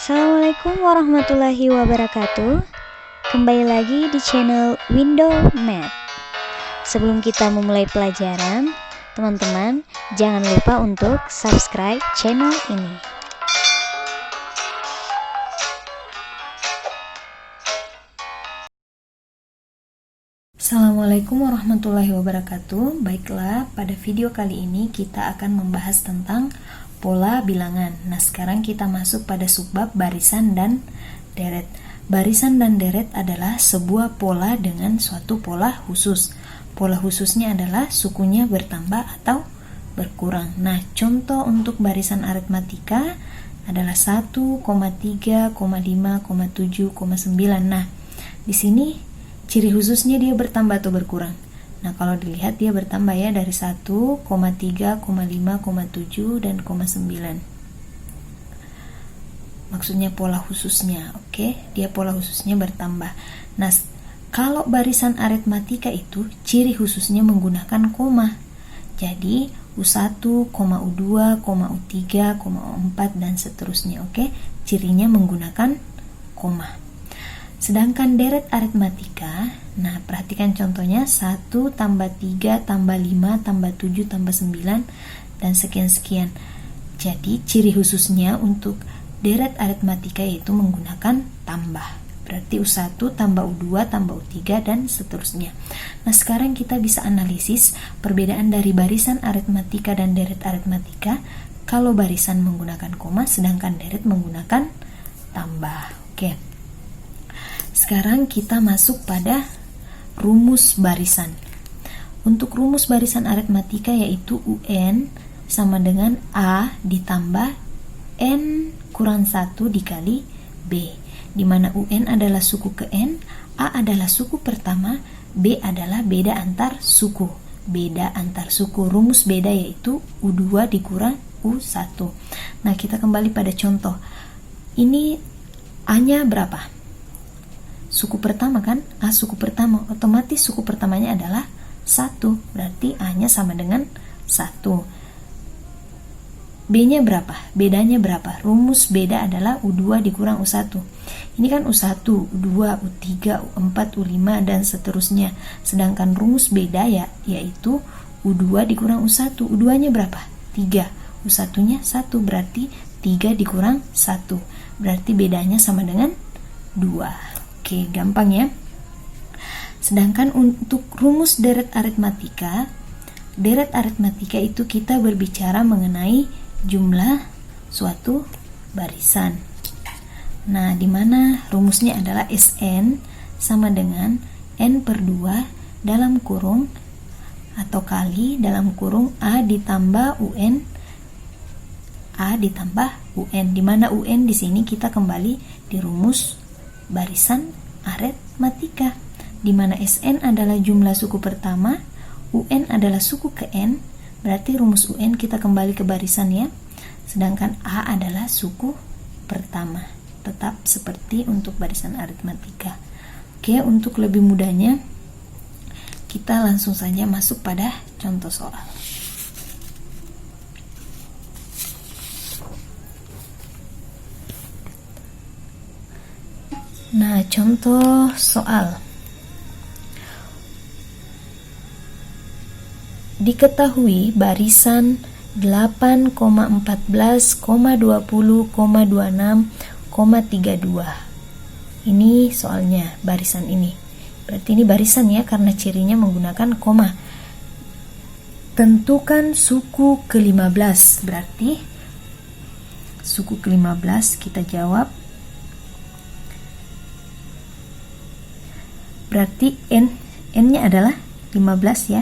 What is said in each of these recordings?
Assalamualaikum warahmatullahi wabarakatuh. Kembali lagi di channel Window Math. Sebelum kita memulai pelajaran, teman-teman jangan lupa untuk subscribe channel ini. Assalamualaikum warahmatullahi wabarakatuh. Baiklah, pada video kali ini kita akan membahas tentang pola bilangan. Nah, sekarang kita masuk pada subbab barisan dan deret. Barisan dan deret adalah sebuah pola dengan suatu pola khusus. Pola khususnya adalah sukunya bertambah atau berkurang. Nah, contoh untuk barisan aritmatika adalah 1,3, 5, 7,9. Nah, di sini ciri khususnya dia bertambah atau berkurang. Nah, kalau dilihat dia bertambah ya, dari 1,3, 5, 7, dan 9. Maksudnya pola khususnya, oke? Dia pola khususnya bertambah. Nah, kalau barisan aritmatika itu ciri khususnya menggunakan koma. Jadi, U1, U2, U3, U4, dan seterusnya, oke? Cirinya menggunakan koma. Sedangkan deret aritmatika, nah perhatikan contohnya 1 tambah 3 tambah 5 tambah 7 tambah 9 dan sekian-sekian. Jadi ciri khususnya untuk deret aritmatika yaitu menggunakan tambah. Berarti U1 tambah U2 tambah U3 dan seterusnya. Nah, sekarang kita bisa analisis perbedaan dari barisan aritmatika dan deret aritmatika kalau barisan menggunakan koma sedangkan deret menggunakan tambah. Oke. Sekarang kita masuk pada rumus barisan. Untuk rumus barisan aritmatika yaitu UN sama dengan A ditambah N kurang 1 dikali B, di mana UN adalah suku ke N, A adalah suku pertama, B adalah beda antar suku. Beda antar suku, rumus beda yaitu U2 dikurang U1. Nah, kita kembali pada contoh. Ini A-nya berapa? Suku pertama kan, A suku pertama, otomatis suku pertamanya adalah 1, berarti A-nya sama dengan 1. B-nya berapa? Bedanya berapa? Rumus beda adalah U2 dikurang U1. Ini kan U1, U2, U3, U4, U5, dan seterusnya. Sedangkan rumus beda yaitu U2 dikurang U1. U2-nya berapa? 3. U1-nya 1, berarti 3 dikurang 1. Berarti bedanya sama dengan 2. Oke, gampang ya. Sedangkan untuk rumus deret aritmatika itu kita berbicara mengenai jumlah suatu barisan. Nah, di mana rumusnya adalah Sn sama dengan N per 2 dalam kurung atau kali dalam kurung A ditambah UN, di mana UN di sini kita kembali di rumus barisan aritmatika, di mana Sn adalah jumlah suku pertama, UN adalah suku ke N, berarti rumus UN kita kembali ke barisan ya, sedangkan A adalah suku pertama, tetap seperti untuk barisan aritmatika. Oke, untuk lebih mudahnya kita langsung saja masuk pada contoh soal. Nah, contoh soal. Diketahui barisan 8,14, 20,26, 32. Ini soalnya barisan ini. Berarti ini barisan ya karena cirinya menggunakan koma. Tentukan suku ke-15. Berarti suku ke-15 kita jawab. Berarti N-nya adalah 15 ya.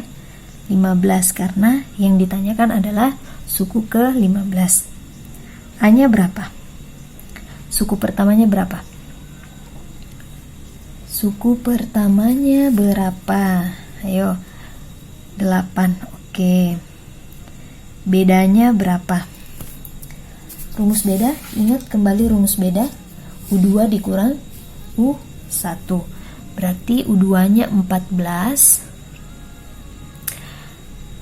15 karena yang ditanyakan adalah suku ke-15. A-nya berapa? Suku pertamanya berapa? Suku pertamanya berapa? Ayo. 8. Oke. Bedanya berapa? Rumus beda, ingat kembali rumus beda. U2 dikurang U1. Berarti U2-nya 14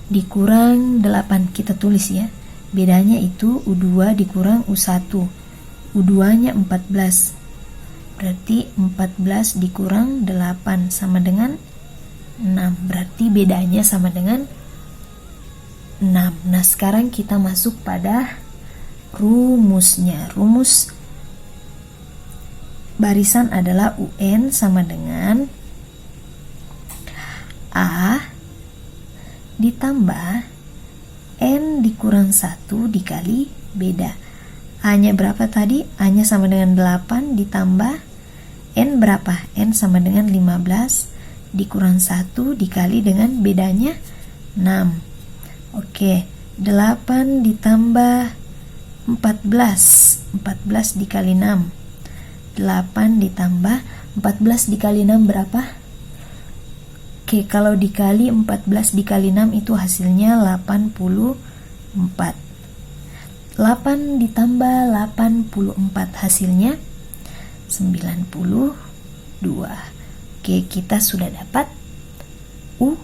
dikurang 8, kita tulis ya. Bedanya itu U2 dikurang U1. U2-nya 14. Berarti 14 dikurang 8 sama dengan 6. Berarti bedanya sama dengan 6. Nah, sekarang kita masuk pada rumusnya. Rumus barisan adalah UN sama dengan A ditambah N dikurang 1 dikali beda. A-nya berapa tadi? A-nya sama dengan 8 ditambah N berapa? N sama dengan 15 dikurang 1 dikali dengan bedanya 6. Oke, 8 ditambah 14. 14 dikali 6. 8 ditambah 14 dikali 6 berapa? Oke, kalau dikali 14 dikali 6 itu hasilnya 84. 8 ditambah 84 hasilnya 92. Oke, kita sudah dapat U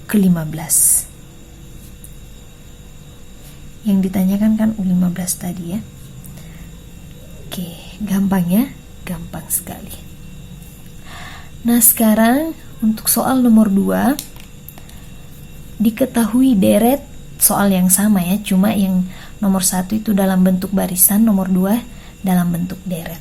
ke-15. Yang ditanyakan kan U15 tadi ya. Oke, gampang ya? Gampang sekali. Nah, sekarang untuk soal nomor 2, diketahui deret soal yang sama ya, cuma yang nomor 1 itu dalam bentuk barisan, nomor 2 dalam bentuk deret.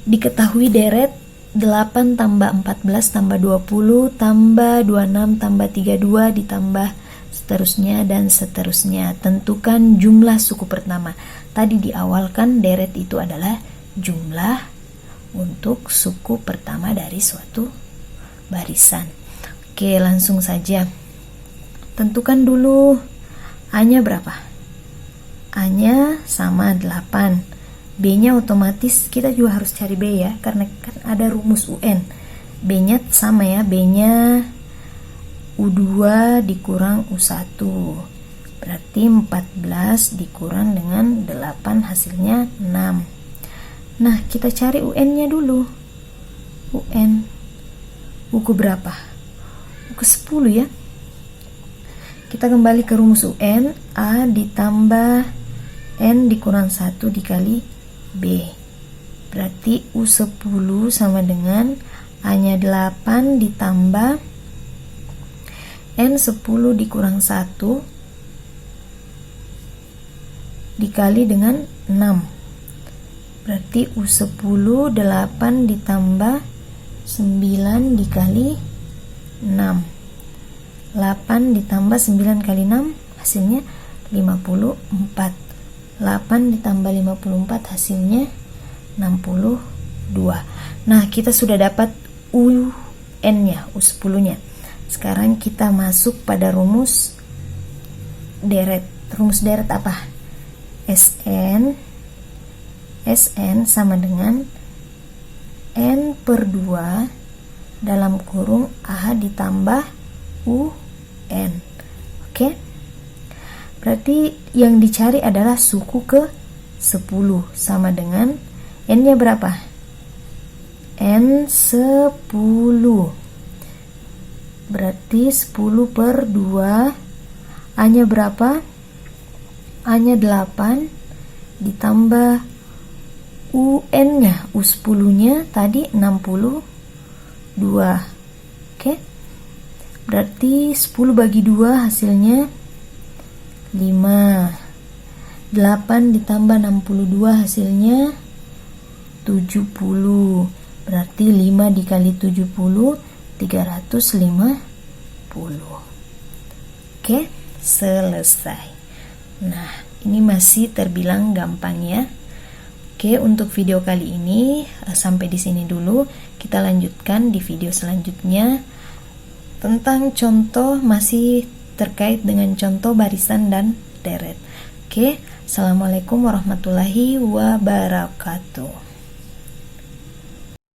Diketahui deret 8 tambah 14 tambah 20 tambah 26 tambah 32 ditambah seterusnya dan seterusnya. Tentukan jumlah suku pertama. Tadi di awal kan deret itu adalah jumlah untuk suku pertama dari suatu barisan. Oke, langsung saja. Tentukan dulu A-nya berapa? A-nya sama 8. B-nya otomatis kita juga harus cari B ya, karena kan ada rumus UN. B-nya sama ya, B-nya U2 dikurang U1. Berarti 14 dikurang dengan 8 hasilnya 6. Nah, kita cari UN-nya dulu. UN U ke berapa? U ke 10 ya. Kita kembali ke rumus UN. A ditambah N dikurang 1 dikali B. Berarti U10 sama dengan A-nya 8 ditambah N10 dikurang 1 dikali dengan 6. Berarti U10 8 ditambah 9 dikali 6. 8 ditambah 9 kali 6 hasilnya 54. 8 ditambah 54 hasilnya 62. Nah, kita sudah dapat UN-nya, U10-nya. Sekarang kita masuk pada rumus deret. Rumus deret apa? SN sama dengan N per 2 dalam kurung A ditambah UN. Oke? Berarti yang dicari adalah suku ke 10 sama dengan N-nya berapa? N 10. Berarti 10 per 2. A-nya berapa? A-nya 8 ditambah UN-nya, U10-nya tadi 62. Oke? Berarti 10 bagi 2 hasilnya 5. 8 ditambah 62 hasilnya 70. Berarti 5 dikali 70 350. Oke, selesai. Nah, ini masih terbilang gampang ya. Oke, untuk video kali ini sampai di sini dulu. Kita lanjutkan di video selanjutnya tentang contoh, masih terkait dengan contoh barisan dan deret. Oke, assalamualaikum warahmatullahi wabarakatuh.